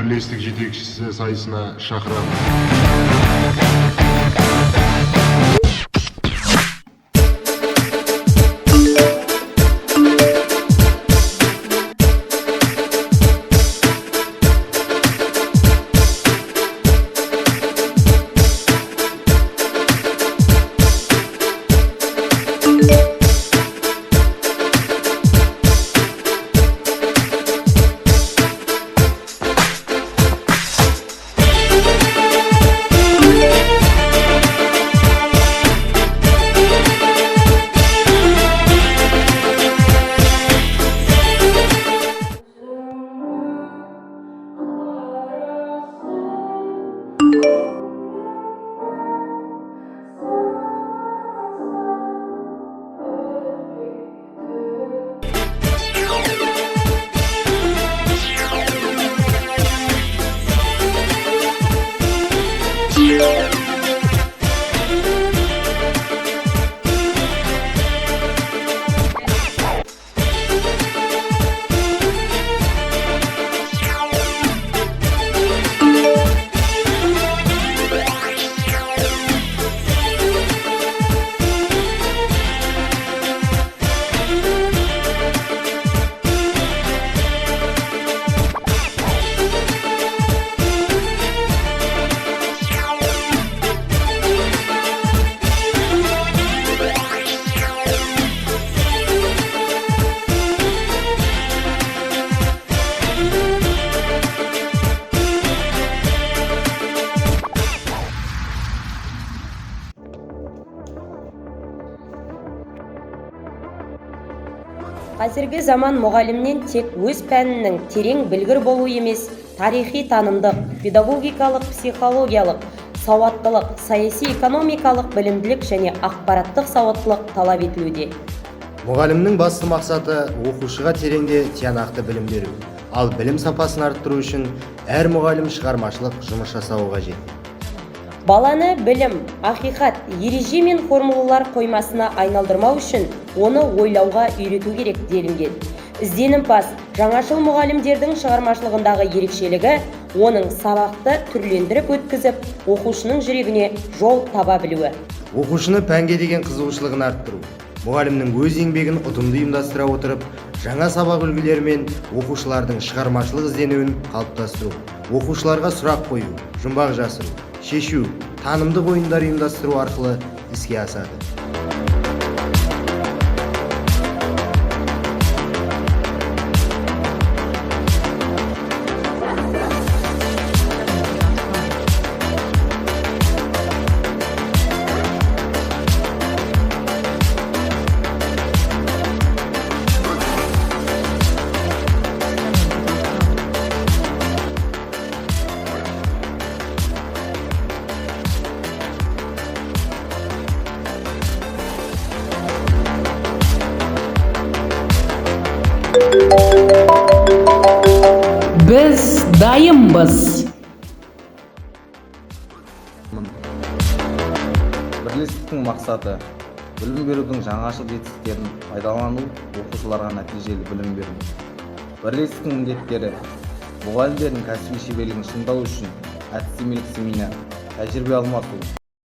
бірлестік жетекшісі сайысына шақырамын. Қазіргі заман мұғалімнен тек өз пәнінің терең білгір болу емес, тарихи танымдық, педагогикалық, психологиялық, сауаттылық, саяси экономикалық білімділік және ақпараттық сауаттылық талап етілуде. Мұғалімнің басты мақсаты оқушыға тереңде тиянақты білім беру. Ал білім сапасын арттыру үшін әр мұғалім шығармашылық жұмыс жасауы қажет. Баланы білім, ақиқат, ереже мен формулалар қоймасына айналдырмау үшін оны ойлауға үйрету керек делінген. Ізденімпаз, жаңашыл мұғалімдердің шығармашылығындағы ерекшелігі оның сабақты түрлендіріп өткізіп, оқушының жүрегіне жол таба білуі. Оқушыны пәнге деген қызығушылығын арттыру. Мұғалімнің өз еңбегін ұтымды ұйымдастыра отырып, жаңа сабақ үлгілері мен оқушылардың шығармашылық ізденуін қалыптастыру. Оқушыларға сұрақ қою, жұмбақ жасыру, шешу, танымдық ойындар ұйымдастыру арқылы іске асады. Біз дайынбыз. Бірлестіктің мақсаты білім берудің жаңашыл жетістіктерін пайдалану, оқушыларға нәтижелі білім беру. Бірлестіктің міндеттері мұғалімдердің кәсіби шеберлігін шыңдау үшін әдістемелік семинар, тәжірибе алмасу,